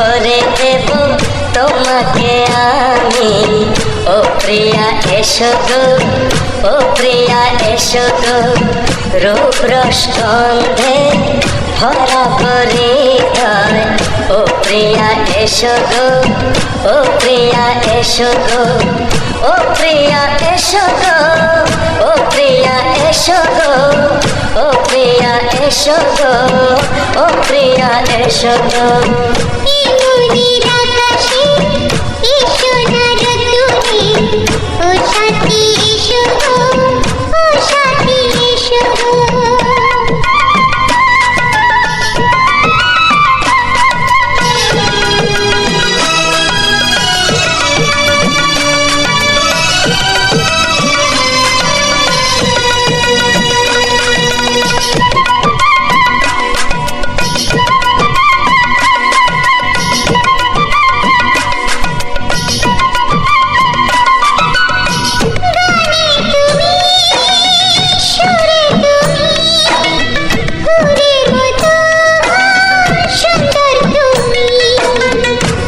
ভরে দেব তোমাকে আমি। ও প্রিয়া এসো গো, ও প্রিয়া এসো গো, রূপ রস গন্ধে ভরা পরিচয়। ও প্রিয়া এসো গো, ও প্রিয়া এসো গো, ও প্রিয়া এসো গো, ও প্রিয়া এসো গো, ও প্রিয়া এসো গো, ও প্রিয়া এসো গো।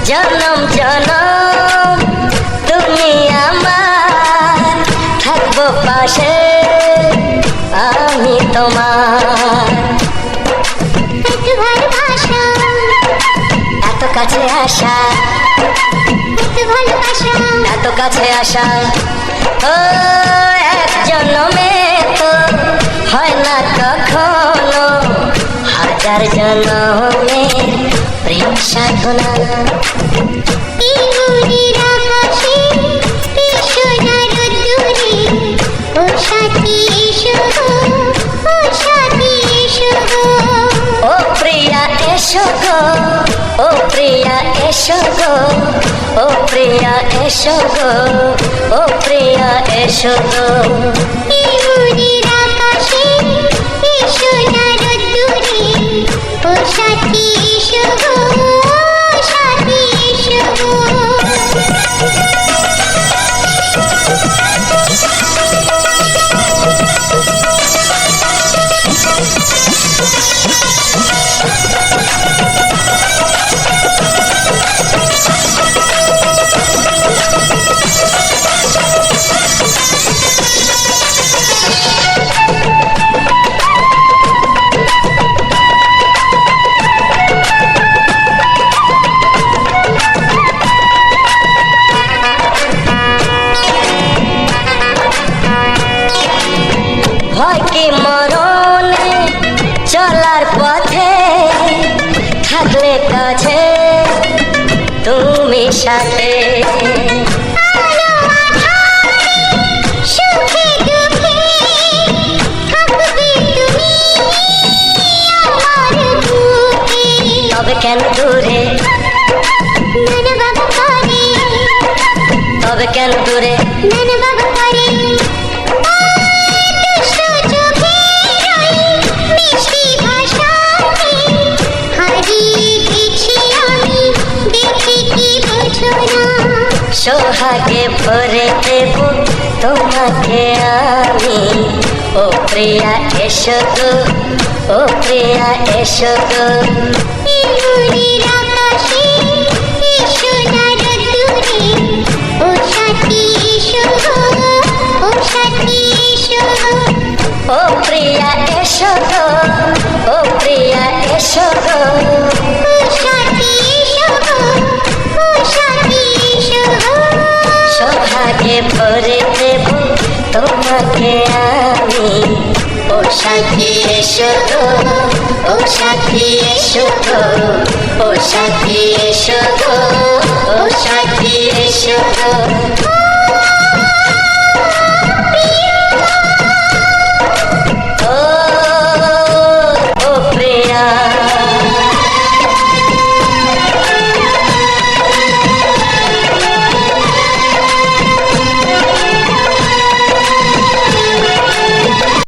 জনম জনম তুমি আমার, থাকবো পাশে আমি তোমার। এত কাছে আসা, এত কাছে আসা, ও এক জন্মে তো হয় না কখনো, হাজার জন্মের প্রেম সাধনা। ও প্রিয়া এসো গো, ও প্রিয়া এসো গো, ও প্রিয়া এসো গো, ও প্রিয়া এসো গো। ভয় কি মরণে চলার পথে, থাকলে কাছে তুমি সাথে। তবে কেন দূরে, তবে কেন দূরে, সোহাগে ভরে দেব তোমাকে আমি। ও প্রিয়া এসো গো, ও প্রিয়া এসো গো। ও প্রিয়া এসো গো, ও প্রিয়া এসো গো, সোহাগে ভরে দেব তোমাকে আমি। ও সাথী এসো গো, ও সাথী এসো গো, ও সাথী এসো গো, ও সাথী এসো গো।